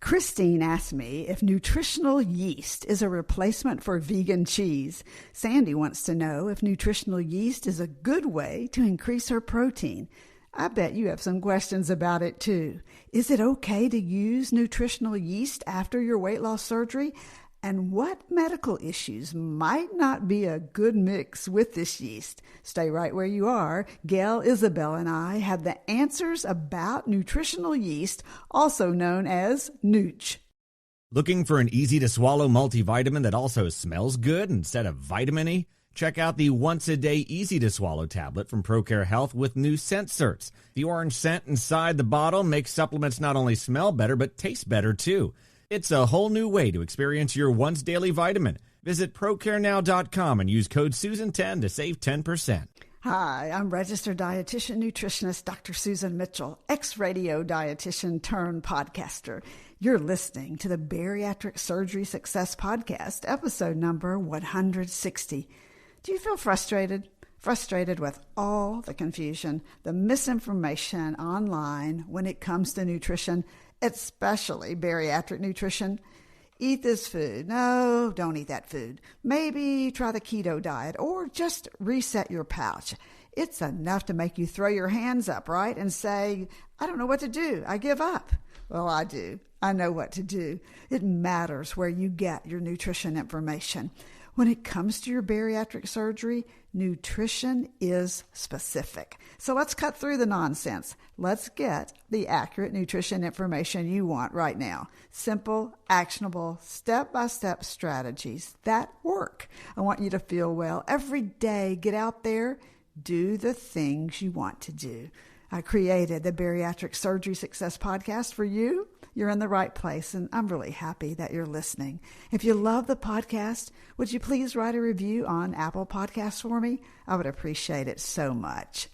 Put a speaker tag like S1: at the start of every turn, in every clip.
S1: Christine asked me if nutritional yeast is a replacement for vegan cheese. Sandy wants to know if nutritional yeast is a good way to increase her protein. I bet you have some questions about it too. Is it okay to use nutritional yeast after your weight loss surgery? And what medical issues might not be a good mix with this yeast? Stay right where you are. Gail, Isabel, and I have the answers about nutritional yeast, also known as Nooch.
S2: Looking for an easy-to-swallow multivitamin that also smells good instead of vitamin-y? Check out the once-a-day easy-to-swallow tablet from ProCare Health with new scent certs. The orange scent inside the bottle makes supplements not only smell better, but taste better too. It's a whole new way to experience your once daily vitamin. Visit procarenow.com and use code Susan10 to save 10%.
S1: Hi, I'm registered dietitian nutritionist Dr. Susan Mitchell, ex-radio dietitian turned podcaster. You're listening to the Bariatric Surgery Success podcast, episode number 160. Do you feel frustrated? Frustrated with all the confusion, the misinformation online when it comes to nutrition, especially bariatric nutrition? Eat this food. No, don't eat that food. Maybe try the keto diet or just reset your pouch. It's enough to make you throw your hands up, right? And say, I don't know what to do. I give up. Well, I do. I know what to do. It matters where you get your nutrition information. When it comes to your bariatric surgery, nutrition is specific. So let's cut through the nonsense. Let's get the accurate nutrition information you want right now. Simple, actionable, step-by-step strategies that work. I want you to feel well every day. Get out there, do the things you want to do. I created the Bariatric Surgery Success podcast for you. You're in the right place, and I'm really happy that you're listening. If you love the podcast, would you please write a review on Apple Podcasts for me? I would appreciate it so much.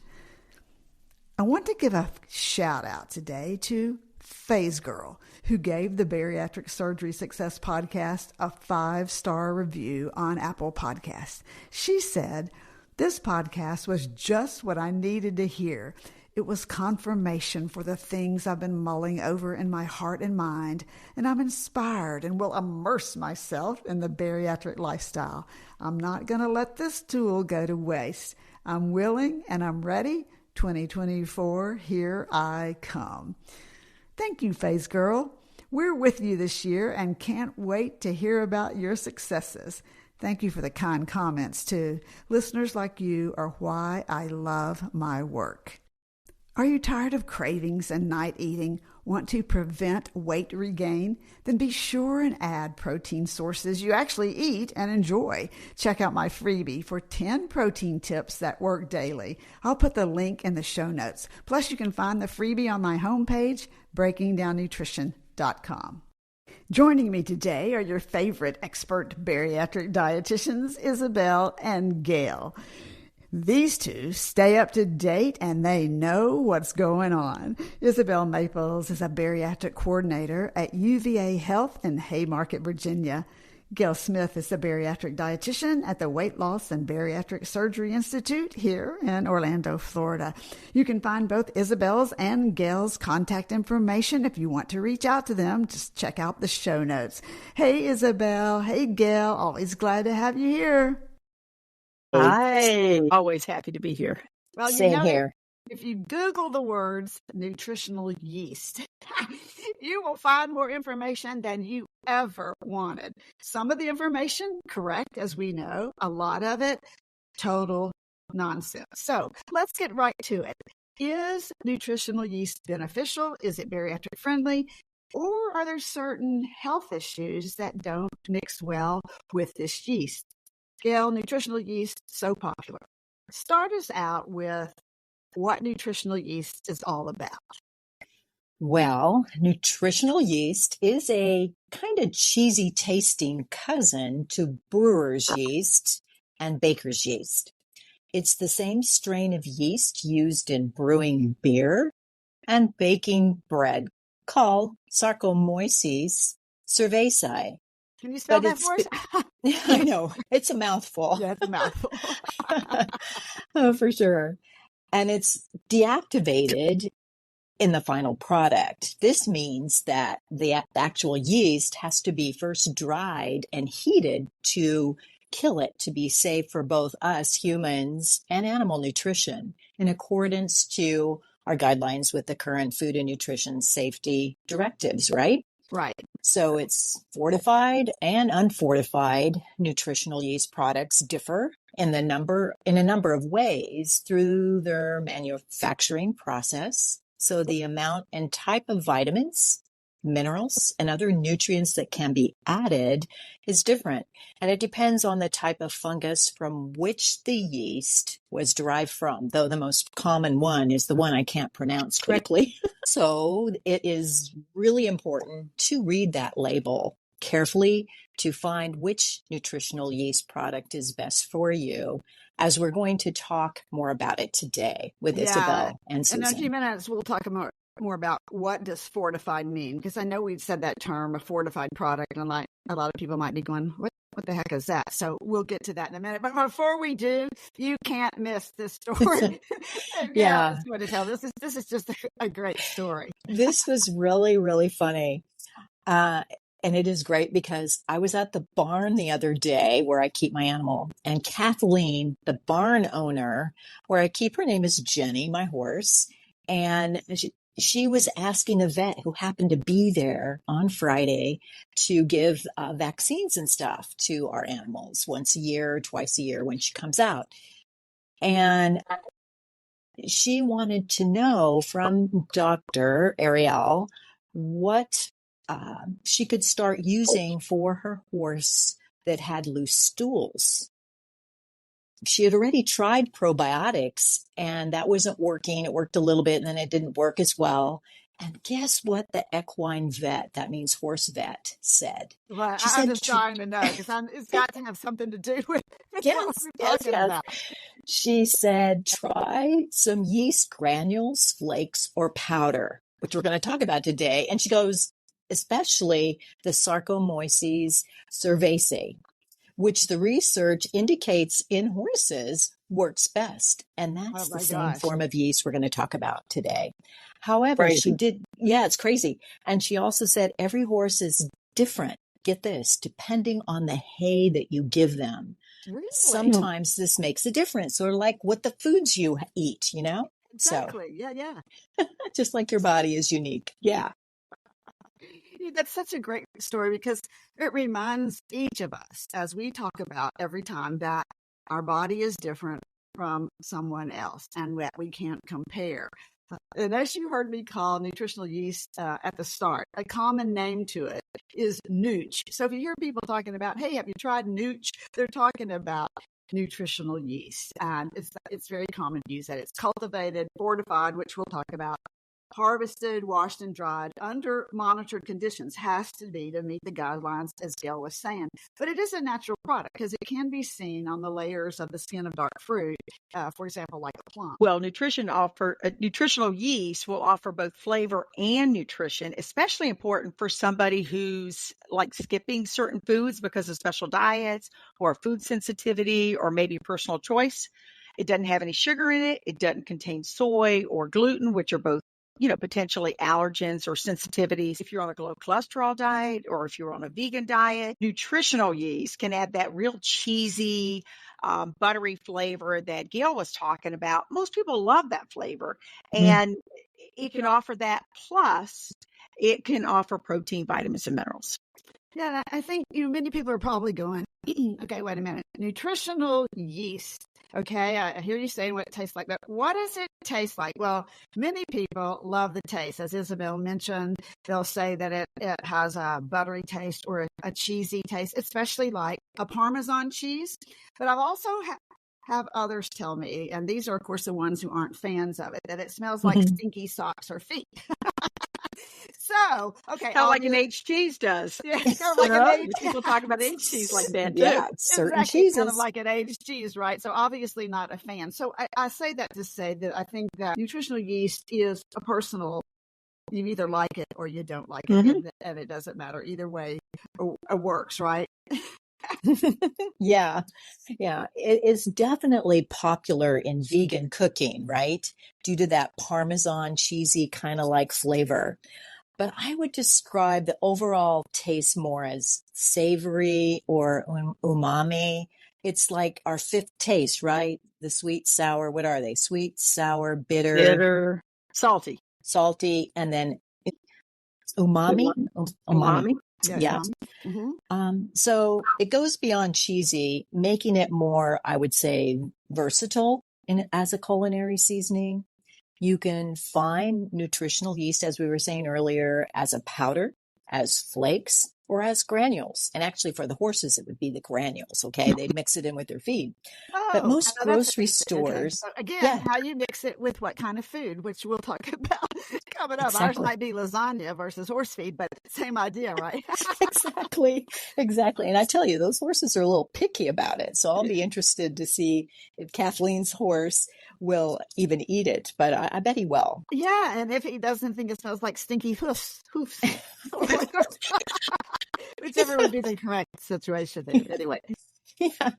S1: I want to give a shout out today to Phase Girl, who gave the Bariatric Surgery Success podcast a 5-star review on Apple Podcasts. She said, "This podcast was just what I needed to hear. It was confirmation for the things I've been mulling over in my heart and mind, and I'm inspired and will immerse myself in the bariatric lifestyle. I'm not going to let this tool go to waste. I'm willing and I'm ready. 2024, here I come." Thank you, Phase Girl. We're with you this year and can't wait to hear about your successes. Thank you for the kind comments, too. Listeners like you are why I love my work. Are you tired of cravings and night eating? Want to prevent weight regain? Then be sure and add protein sources you actually eat and enjoy. Check out my freebie for 10 protein tips that work daily. I'll put the link in the show notes. Plus, you can find the freebie on my homepage, breakingdownnutrition.com. Joining me today are your favorite expert bariatric dietitians, Isabel and Gail. These two stay up to date and they know what's going on. Isabel Maples is a bariatric coordinator at UVA Health in Haymarket, Virginia. Gail Smith is a bariatric dietitian at the Weight Loss and Bariatric Surgery Institute here in Orlando, Florida. You can find both Isabel's and Gail's contact information if you want to reach out to them. Just check out the show notes. Hey, Isabel. Hey, Gail. Always glad to have you here.
S3: Hi. Always happy to be here.
S1: Well,
S3: Same here.
S1: If you Google the words nutritional yeast, you will find more information than you ever wanted. Some of the information, correct, as we know, a lot of it, total nonsense. So let's get right to it. Is nutritional yeast beneficial? Is it bariatric friendly? Or are there certain health issues that don't mix well with this yeast? Gail, nutritional yeast, so popular. Start us out with what nutritional yeast is all about.
S3: Well, nutritional yeast is a kind of cheesy tasting cousin to brewer's yeast and baker's yeast. It's the same strain of yeast used in brewing beer and baking bread called Saccharomyces cerevisiae.
S1: Can you spell that for us?
S3: I know. It's a mouthful.
S1: Yeah, it's a mouthful.
S3: Oh, for sure. And it's deactivated in the final product. This means that the actual yeast has to be first dried and heated to kill it, to be safe for both us humans and animal nutrition in accordance to our guidelines with the current food and nutrition safety directives, right?
S1: Right.
S3: So it's fortified and unfortified nutritional yeast products differ in a number of ways through their manufacturing process. So the amount and type of vitamins, minerals, and other nutrients that can be added is different. And it depends on the type of fungus from which the yeast was derived from, though the most common one is the one I can't pronounce correctly. So it is really important to read that label carefully to find which nutritional yeast product is best for you, as we're going to talk more about it today with Isabel and Susan.
S1: In a few minutes, we'll talk more about what does fortified mean, because I know we've said that term, a fortified product, and like a lot of people might be going, what the heck is that? So we'll get to that in a minute. But before we do, you can't miss this story.
S3: Yeah.
S1: I just want to tell this is just a great story.
S3: This was really, really funny. And it is great because I was at the barn the other day where I keep my animal, and Kathleen, the barn owner where I keep, her name is Jenny, my horse. And she was asking a vet who happened to be there on Friday to give vaccines and stuff to our animals once a year, twice a year when she comes out. And she wanted to know from Dr. Ariel what she could start using for her horse that had loose stools. She had already tried probiotics and that wasn't working. It worked a little bit and then it didn't work as well. And guess what the equine vet, that means horse vet, said?
S1: Well, I'm just trying to know because it's got to have something to do with what we're talking about.
S3: She said, try some yeast granules, flakes, or powder, which we're going to talk about today. And she goes, especially the Saccharomyces cerevisiae, which the research indicates in horses works best. And that's the same form of yeast we're going to talk about today. However, it's crazy. And she also said every horse is different. Get this, depending on the hay that you give them. Really? Sometimes this makes a difference, or like what the foods you eat, you know?
S1: Exactly.
S3: So,
S1: yeah.
S3: Just like your body is unique. Yeah.
S1: That's such a great story because it reminds each of us, as we talk about every time, that our body is different from someone else and that we can't compare. And as you heard me call nutritional yeast at the start, a common name to it is nooch. So if you hear people talking about, hey, have you tried nooch? They're talking about nutritional yeast. And it's very common to use that. It's cultivated, fortified, which we'll talk about, harvested, washed, and dried under monitored conditions. Has to be to meet the guidelines, as Gail was saying. But it is a natural product because it can be seen on the layers of the skin of dark fruit, for example, like a plum.
S4: Well, nutritional yeast will offer both flavor and nutrition, especially important for somebody who's like skipping certain foods because of special diets or food sensitivity or maybe personal choice. It doesn't have any sugar in it. It doesn't contain soy or gluten, which are both potentially allergens or sensitivities. If you're on a low cholesterol diet or if you're on a vegan diet, nutritional yeast can add that real cheesy, buttery flavor that Gail was talking about. Most people love that flavor, and it can offer that. Plus, it can offer protein, vitamins, and minerals.
S1: Yeah, I think many people are probably going, okay, wait a minute, nutritional yeast. Okay, I hear you saying what it tastes like, but what does it taste like? Well, many people love the taste. As Isabel mentioned, they'll say that it has a buttery taste or a cheesy taste, especially like a Parmesan cheese. But I've also have others tell me, and these are, of course, the ones who aren't fans of it, that it smells like stinky socks or feet. So, okay.
S4: Kind of like an aged cheese does.
S1: Yeah, kind of like an aged
S4: people talk about aged cheese like that, too.
S3: Yeah, certain cheeses.
S1: Kind of like an aged cheese, right? So obviously not a fan. So I say that to say that I think that nutritional yeast is a personal, you either like it or you don't like it. And it doesn't matter. Either way it works, right?
S3: Yeah, yeah. It is definitely popular in vegan cooking, right? Due to that Parmesan cheesy kind of like flavor. But I would describe the overall taste more as savory or umami. It's like our fifth taste, right? The sweet, sour, what are they? Sweet, sour, bitter,
S4: Bitter, salty,
S3: salty, and then umami. Umami.
S4: umami.
S1: Yeah,
S3: Yeah.
S1: umami. Mm-hmm.
S3: So it goes beyond cheesy, making it more, I would say, versatile as a culinary seasoning. You can find nutritional yeast, as we were saying earlier, as a powder, as flakes, or as granules. And actually, for the horses, it would be the granules. Okay. They'd mix it in with their feed. But
S1: Oh,
S3: most
S1: that's
S3: grocery
S1: interesting. Okay.
S3: stores,
S1: So again,
S3: yeah,
S1: how you mix it with what kind of food, which we'll talk about coming up. Ours
S3: exactly.
S1: might be lasagna versus horse feed, but same idea, right?
S3: Exactly. Exactly. And I tell you, those horses are a little picky about it. So I'll be interested to see if Kathleen's horse will even eat it, but I bet he will.
S1: Yeah, and if he doesn't think it smells like stinky hoofs, whichever would be the correct situation there. Anyway.
S3: Yeah.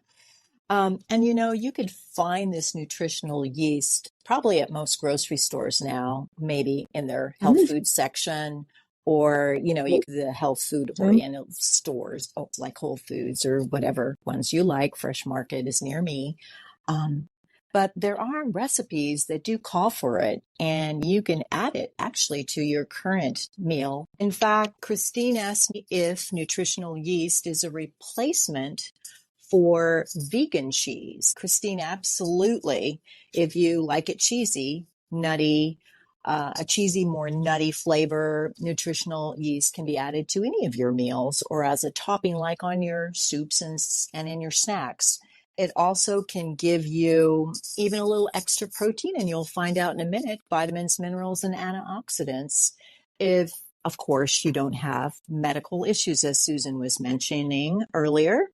S3: And you could find this nutritional yeast probably at most grocery stores now, maybe in their health food section, or, the health food oriented stores, like Whole Foods or whatever ones you like. Fresh Market is near me. Um, but there are recipes that do call for it, and you can add it actually to your current meal. In fact, Christine asked me if nutritional yeast is a replacement for vegan cheese. Christine, absolutely. If you like it cheesy, nutty, a cheesy, more nutty flavor, nutritional yeast can be added to any of your meals or as a topping, like on your soups and in your snacks. It also can give you even a little extra protein, and you'll find out in a minute, vitamins, minerals, and antioxidants. If, of course, you don't have medical issues, as Susan was mentioning earlier,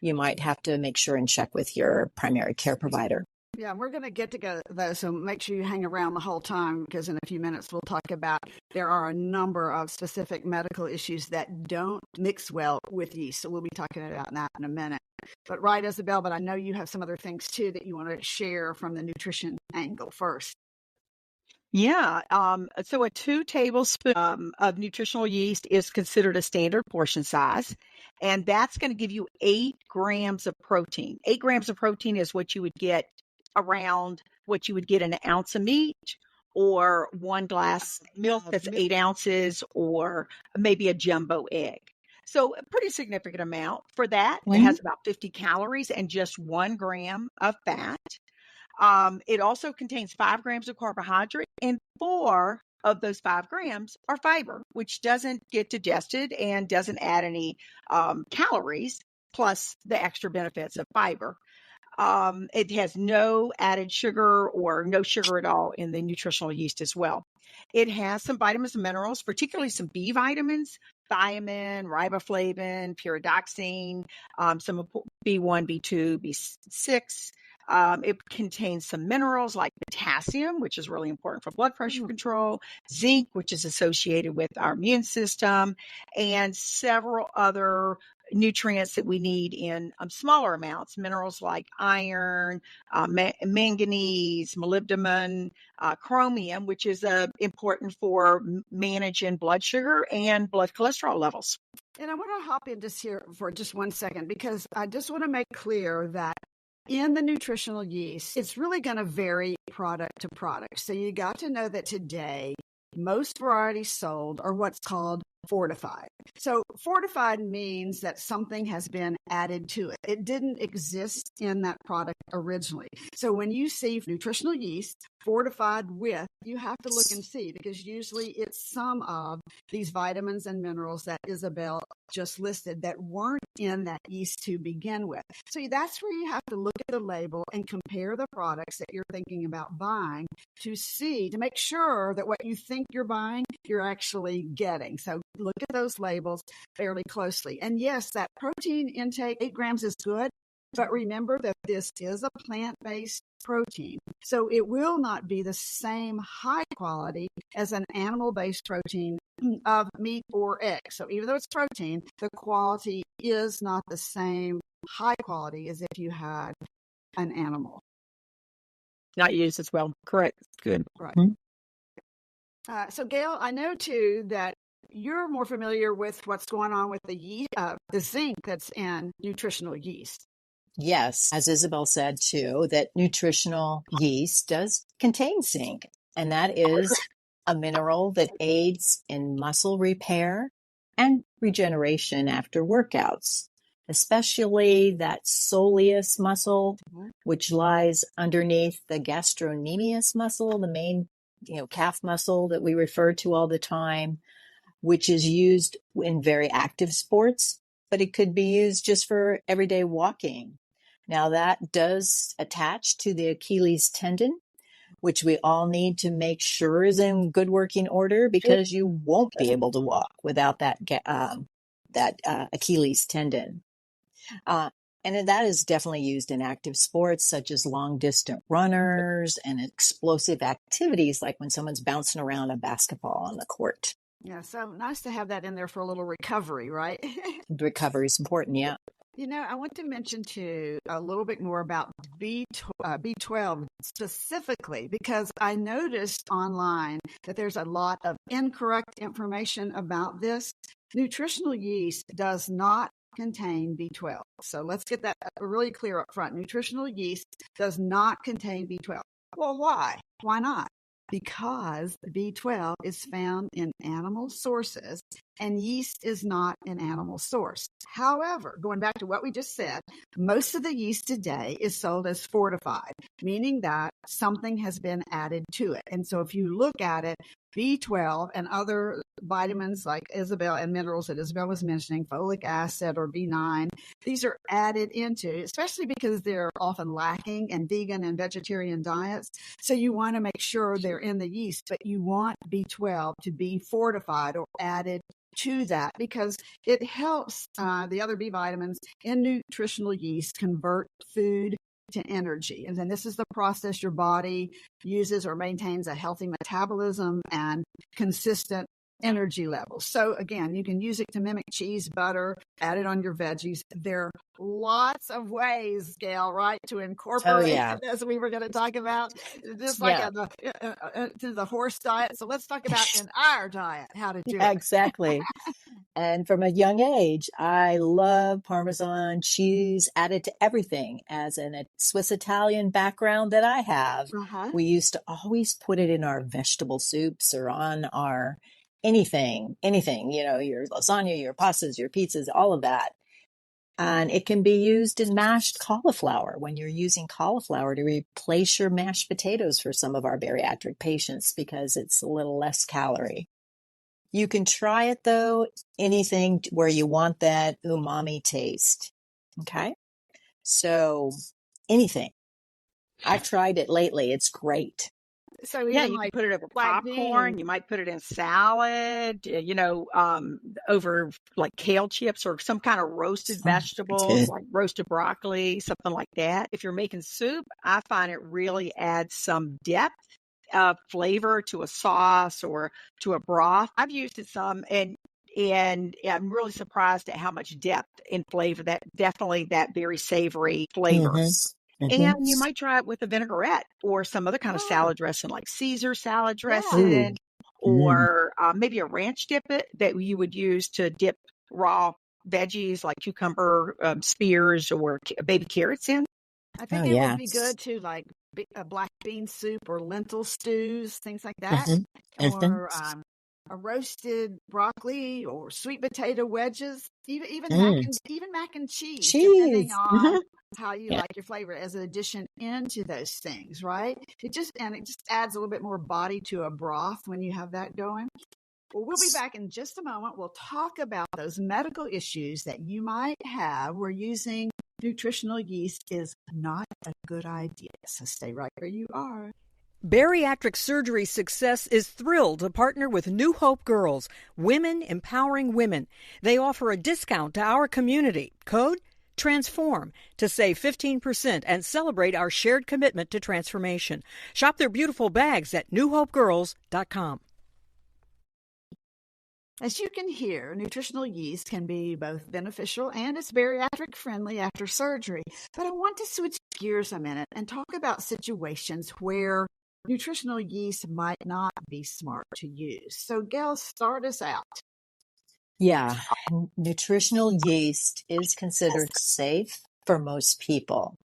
S3: you might have to make sure and check with your primary care provider.
S1: Yeah, we're going to get together though, so make sure you hang around the whole time because in a few minutes we'll talk about there are a number of specific medical issues that don't mix well with yeast. So we'll be talking about that in a minute. But right, Isabel, but I know you have some other things too that you want to share from the nutrition angle first.
S4: Yeah. So a 2 tablespoons of nutritional yeast is considered a standard portion size, and that's going to give you 8 grams of protein. 8 grams of protein is what you would get around what you would get in an ounce of meat or 1 glass milk that's 8 ounces or maybe a jumbo egg. So a pretty significant amount for that. It has about 50 calories and just 1 gram of fat. It also contains 5 grams of carbohydrate, and 4 of those 5 grams are fiber, which doesn't get digested and doesn't add any calories, plus the extra benefits of fiber. It has no added sugar or no sugar at all in the nutritional yeast as well. It has some vitamins and minerals, particularly some B vitamins, thiamine, riboflavin, pyridoxine, some B1, B2, B6. It contains some minerals like potassium, which is really important for blood pressure control, zinc, which is associated with our immune system, and several other nutrients that we need in smaller amounts, minerals like iron, manganese, molybdenum, chromium, which is important for managing blood sugar and blood cholesterol levels.
S1: And I want to hop in just here for just 1 second because I just want to make clear that in the nutritional yeast, it's really going to vary product to product. So you got to know that today, most varieties sold are what's called fortified. So fortified means that something has been added to it. It didn't exist in that product originally. So when you see nutritional yeast fortified with, you have to look and see because usually it's some of these vitamins and minerals that Isabel just listed that weren't in that yeast to begin with. So that's where you have to look at the label and compare the products that you're thinking about buying to see, to make sure that what you think you're buying, you're actually getting. So look at those labels fairly closely. And yes, that protein intake, 8 grams is good. But remember that this is a plant-based protein, so it will not be the same high quality as an animal-based protein of meat or egg. So even though it's protein, the quality is not the same high quality as if you had an animal.
S4: Not used as well. Correct. Good.
S1: Right. So Gail, I know too that you're more familiar with what's going on with the zinc that's in nutritional yeast.
S3: Yes, as Isabel said too, that nutritional yeast does contain zinc, and that is a mineral that aids in muscle repair and regeneration after workouts, especially that soleus muscle, which lies underneath the gastrocnemius muscle, the main, calf muscle that we refer to all the time, which is used in very active sports, but it could be used just for everyday walking. Now that does attach to the Achilles tendon, which we all need to make sure is in good working order, because you won't be able to walk without that Achilles tendon. And that is definitely used in active sports such as long distance runners and explosive activities like when someone's bouncing around a basketball on the court.
S1: Yeah, so nice to have that in there for a little recovery, right?
S3: Recovery is important, yeah.
S1: I want to mention too a little bit more about B12 specifically, because I noticed online that there's a lot of incorrect information about this. Nutritional yeast does not contain B12. So let's get that really clear up front. Nutritional yeast does not contain B12. Well, why? Why not? Because B12 is found in animal sources and yeast is not an animal source. However, going back to what we just said, most of the yeast today is sold as fortified, meaning that something has been added to it. And so if you look at it, B12 and other vitamins like Isabel and minerals that Isabel was mentioning, folic acid or B9, these are added into, especially because they're often lacking in vegan and vegetarian diets. So you want to make sure they're in the yeast, but you want B12 to be fortified or added to that because it helps the other B vitamins in nutritional yeast convert food to energy. And then this is the process your body uses or maintains a healthy metabolism and consistent energy levels. So again, you can use it to mimic cheese, butter, add it on your veggies. There are lots of ways, Gail, right, to incorporate it, as we were going to talk about, just like to the horse diet. So let's talk about in our diet how to do it.
S3: Exactly. And from a young age, I love Parmesan cheese added to everything. As in a Swiss Italian background that I have, we used to always put it in our vegetable soups or on our anything, your lasagna, your pastas, your pizzas, all of that. And it can be used in mashed cauliflower when you're using cauliflower to replace your mashed potatoes for some of our bariatric patients because it's a little less calorie. You can try it though, anything where you want that umami taste. Okay. So anything. I've tried it lately. It's great.
S1: So
S4: you can put it over popcorn. You might put it in salad, over like kale chips or some kind of roasted vegetables, like roasted broccoli, something like that. If you're making soup, I find it really adds some depth of flavor to a sauce or to a broth. I've used it some and I'm really surprised at how much depth in flavor, that very savory flavor. And you might try it with a vinaigrette or some other kind of salad dressing like Caesar salad dressing or maybe a ranch dip that you would use to dip raw veggies like cucumber spears or baby carrots in.
S1: I think it would be good to like a black bean soup or lentil stews, things like that. Or a roasted broccoli or sweet potato wedges, even mac and cheese. Depending on how you like your flavor as an addition into those things, right? It just adds a little bit more body to a broth when you have that going. Well, we'll be back in just a moment. We'll talk about those medical issues that you might have where using nutritional yeast is not a good idea. So stay right where you are.
S5: Bariatric Surgery Success is thrilled to partner with New Hope Girls, Women Empowering Women. They offer a discount to our community. Code Transform to save 15% and celebrate our shared commitment to transformation. Shop their beautiful bags at newhopegirls.com.
S1: As you can hear, nutritional yeast can be both beneficial and it's bariatric friendly after surgery. But I want to switch gears a minute and talk about situations where nutritional yeast might not be smart to use. So, Gail, start us out.
S3: Yeah, nutritional yeast is considered safe for most people.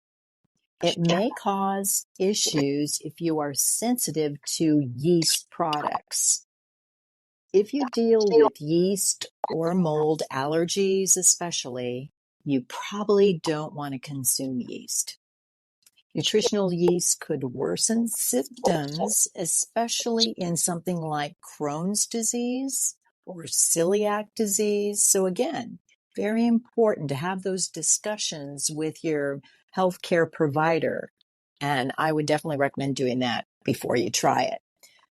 S3: It may cause issues if you are sensitive to yeast products. If you deal with yeast or mold allergies especially, you probably don't want to consume yeast. Nutritional yeast could worsen symptoms, especially in something like Crohn's disease or celiac disease. So again, very important to have those discussions with your healthcare provider. And I would definitely recommend doing that before you try it.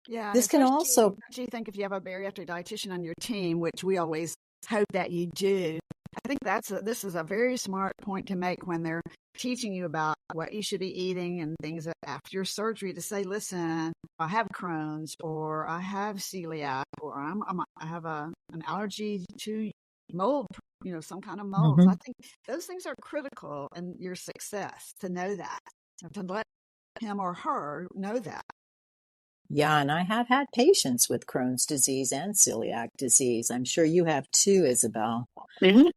S1: Yeah,
S3: This can also,
S1: do you think if you have a bariatric dietitian on your team, which we always hope that you do, I think this is a very smart point to make when they're teaching you about what you should be eating and things after your surgery, to say, listen, I have Crohn's, or I have celiac, or I have an allergy to mold, some kind of molds. I think those things are critical in your success, to know that, to let him or her know that.
S3: yeah, and I have had patients with Crohn's disease and celiac disease. I'm sure you have too, Isabel.
S4: Mm-hmm.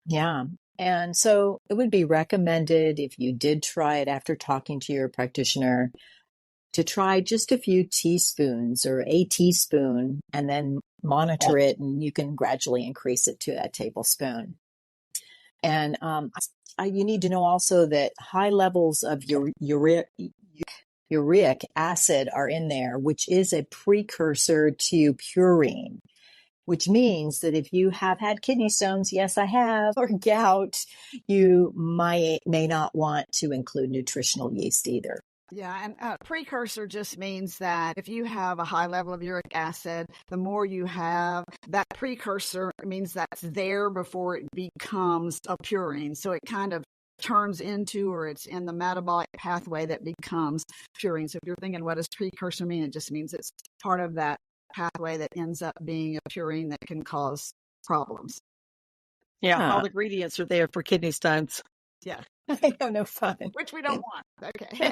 S3: Yeah. And so it would be recommended, if you did try it after talking to your practitioner, to try just a few teaspoons or a teaspoon and then monitor it, and you can gradually increase it to a tablespoon. And you need to know also that high levels of uric acid are in there, which is a precursor to purine, which means that if you have had kidney stones, yes, I have, or gout, you may not want to include nutritional yeast either.
S1: Yeah, and precursor just means that if you have a high level of uric acid, the more you have, that precursor means that's there before it becomes a purine. So it kind of turns into, or it's in the metabolic pathway that becomes purine. So if you're thinking, what does precursor mean? It just means it's part of that pathway that ends up being a purine that can cause problems.
S4: Yeah, all the ingredients are there for kidney stones.
S1: Yeah.
S3: I know, no fun.
S1: Which we don't want. Okay.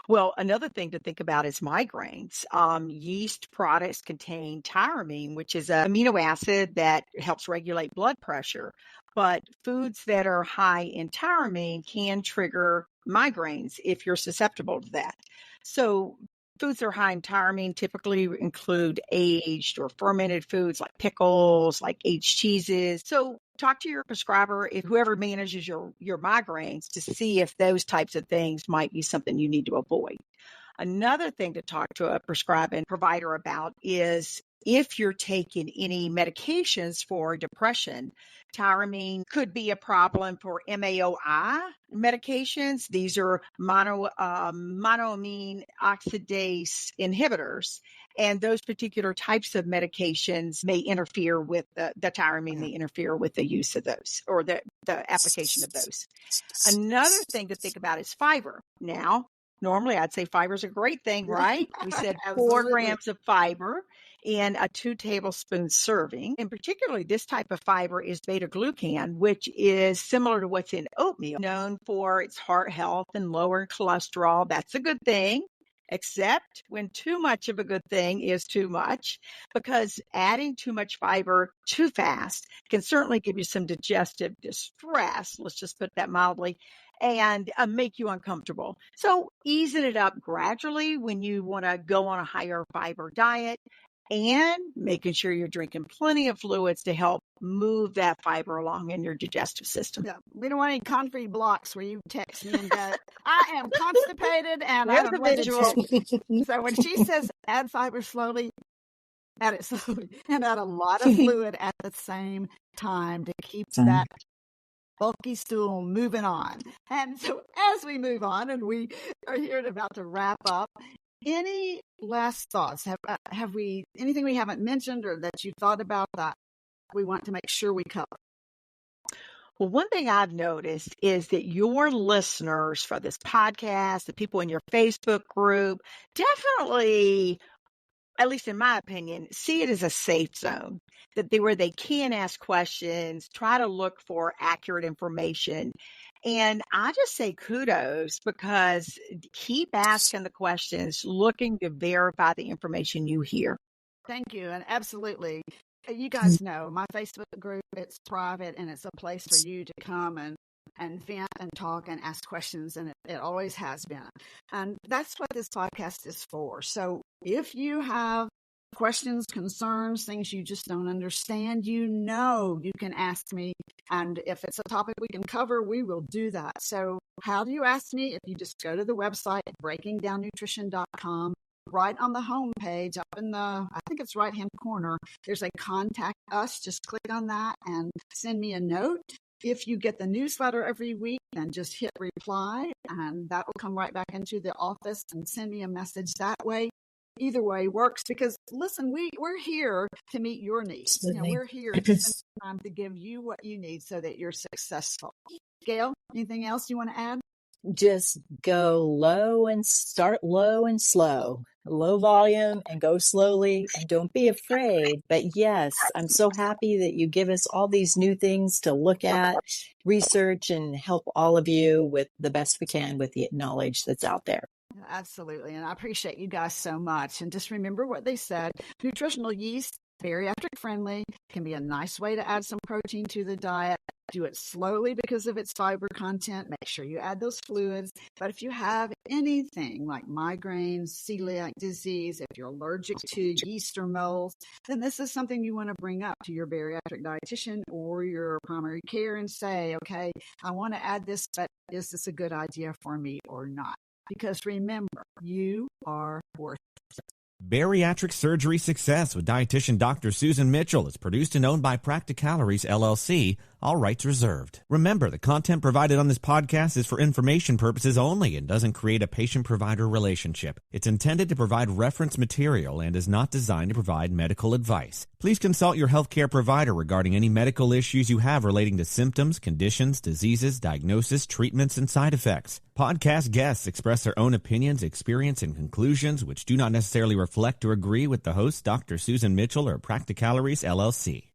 S4: Well, another thing to think about is migraines. Yeast products contain tyramine, which is an amino acid that helps regulate blood pressure. But foods that are high in tyramine can trigger migraines if you're susceptible to that. So foods that are high in tyramine typically include aged or fermented foods like pickles, like aged cheeses. So talk to your prescriber, if whoever manages your migraines, to see if those types of things might be something you need to avoid. Another thing to talk to a prescribing provider about is if you're taking any medications for depression. Tyramine could be a problem for MAOI medications. These are monoamine oxidase inhibitors. And those particular types of medications may interfere with the tyramine, may interfere with the use of those, or the application of those. Another thing to think about is fiber. Now, normally I'd say fiber is a great thing, right? We said 4 grams of fiber in a 2 tablespoon serving. And particularly this type of fiber is beta-glucan, which is similar to what's in oatmeal, known for its heart health and lower cholesterol. That's a good thing. Except when too much of a good thing is too much, because adding too much fiber too fast can certainly give you some digestive distress, let's just put that mildly, and make you uncomfortable. So easing it up gradually when you want to go on a higher fiber diet, and making sure you're drinking plenty of fluids to help move that fiber along in your digestive system.
S1: Yeah, we don't want any concrete blocks where you text me and go, I am constipated and I don't want to. So when she says add fiber slowly, add it slowly, and add a lot of fluid at the same time to keep that bulky stool moving on. And so as we move on, and we are here about to wrap up, any last thoughts? Have we anything we haven't mentioned or that you thought about that we want to make sure we cover?
S4: Well, one thing I've noticed is that your listeners for this podcast, the people in your Facebook group, definitely, at least in my opinion, see it as a safe zone where they can ask questions, try to look for accurate information. And I just say kudos because keep asking the questions, looking to verify the information you hear.
S1: Thank you. And absolutely. You guys know my Facebook group, it's private and it's a place for you to come and vent and talk and ask questions. And it always has been. And that's what this podcast is for. So if you have questions, concerns, things you just don't understand, you can ask me. And if it's a topic we can cover, we will do that. So how do you ask me? If you just go to the website, breakingdownnutrition.com, right on the home page, up in the, I think it's right-hand corner, there's a contact us. Just click on that and send me a note. If you get the newsletter every week, then just hit reply, and that will come right back into the office and send me a message that way. Either way works because, listen, we're here to meet your needs. We're here to spend time to give you what you need so that you're successful. Gail, anything else you want to add?
S3: Just go low and start low and slow. Low volume and go slowly, and don't be afraid. But yes, I'm so happy that you give us all these new things to look at, research, and help all of you with the best we can with the knowledge that's out there.
S1: Absolutely. And I appreciate you guys so much. And just remember what they said. Nutritional yeast, bariatric friendly, can be a nice way to add some protein to the diet. Do it slowly because of its fiber content. Make sure you add those fluids. But if you have anything like migraines, celiac disease, if you're allergic to yeast or molds, then this is something you want to bring up to your bariatric dietitian or your primary care and say, okay, I want to add this, but is this a good idea for me or not? Because remember, you are worth it.
S2: Bariatric Surgery Success with dietitian Dr. Susan Mitchell is produced and owned by Practicalories, LLC. All rights reserved. Remember, the content provided on this podcast is for information purposes only and doesn't create a patient-provider relationship. It's intended to provide reference material and is not designed to provide medical advice. Please consult your healthcare provider regarding any medical issues you have relating to symptoms, conditions, diseases, diagnosis, treatments, and side effects. Podcast guests express their own opinions, experience, and conclusions which do not necessarily reflect or agree with the host, Dr. Susan Mitchell or Practicalories, LLC.